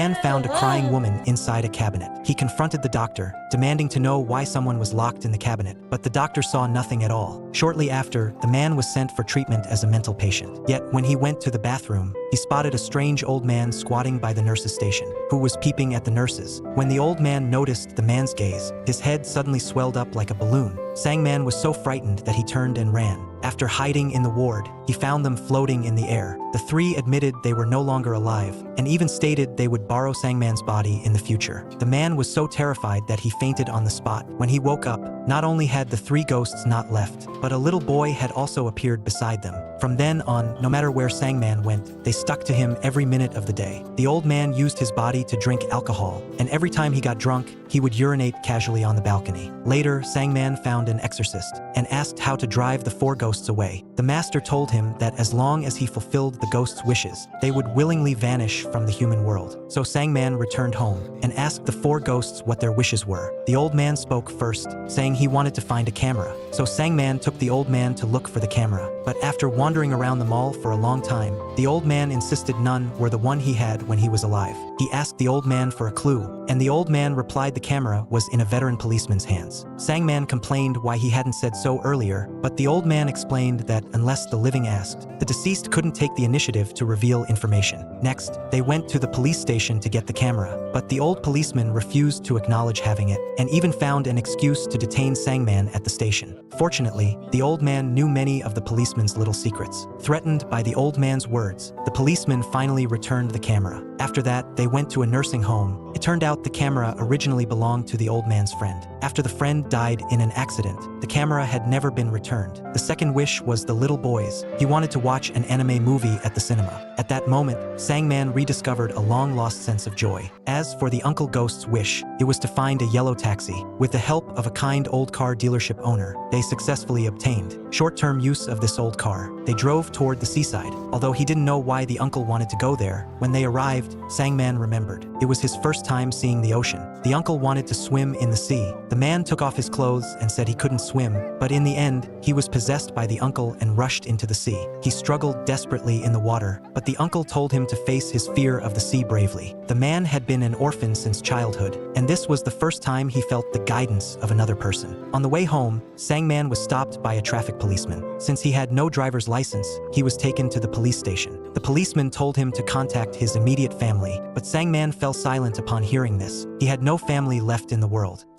man found a crying woman inside a cabinet. He confronted the doctor, demanding to know why someone was locked in the cabinet, but the doctor saw nothing at all. Shortly after, the man was sent for treatment as a mental patient. Yet, when he went to the bathroom, he spotted a strange old man squatting by the nurse's station, who was peeping at the nurses. When the old man noticed the man's gaze, his head suddenly swelled up like a balloon. Sangman was so frightened that he turned and ran. After hiding in the ward, he found them floating in the air. The three admitted they were no longer alive, and even stated they would borrow Sangman's body in the future. The man was so terrified that he fainted on the spot. When he woke up, not only had the three ghosts not left, but a little boy had also appeared beside them. From then on, no matter where Sangman went, they stuck to him every minute of the day. The old man used his body to drink alcohol, and every time he got drunk, he would urinate casually on the balcony. Later, Sangman found an exorcist and asked how to drive the four ghosts away. The master told him that as long as he fulfilled the ghosts' wishes, they would willingly vanish from the human world. So Sangman returned home and asked the four ghosts what their wishes were. The old man spoke first, saying he wanted to find a camera. So Sangman took the old man to look for the camera. But after wandering around the mall for a long time, the old man insisted none were the one he had when he was alive. He asked the old man for a clue, and the old man replied the camera was in a veteran policeman's hands. Sangman complained why he hadn't said so earlier, but the old man explained that unless the living asked, the deceased couldn't take the initiative to reveal information. Next, they went to the police station to get the camera, but the old policeman refused to acknowledge having it, and even found an excuse to detain Sangman at the station. Fortunately, the old man knew many of the policeman's little secrets. Threatened by the old man's words, the policeman finally returned the camera. After that, they went to a nursing home. It turned out the camera originally belonged to the old man's friend. After the friend died in an accident, the camera had never been returned. The second wish was the little boy's. He wanted to watch an anime movie at the cinema. At that moment, Sangman rediscovered a long-lost sense of joy. As for the Uncle Ghost's wish, it was to find a yellow taxi. With the help of a kind old car dealership owner, they successfully obtained short-term use of this old car. They drove toward the seaside. Although he didn't know why the uncle wanted to go there, when they arrived, Sangman remembered. It was his first time seeing the ocean. The uncle wanted to swim in the sea. The man took off his clothes and said he couldn't swim, but in the end, he was possessed by the uncle and rushed into the sea. He struggled desperately in the water, but the uncle told him to face his fear of the sea bravely. The man had been an orphan since childhood, and this was the first time he felt the guidance of another person. On the way home, Sangman was stopped by a traffic policeman. Since he had no driver's license, he was taken to the police station. The policeman told him to contact his immediate family, but Sangman fell silent upon hearing this. He had no family left in the world.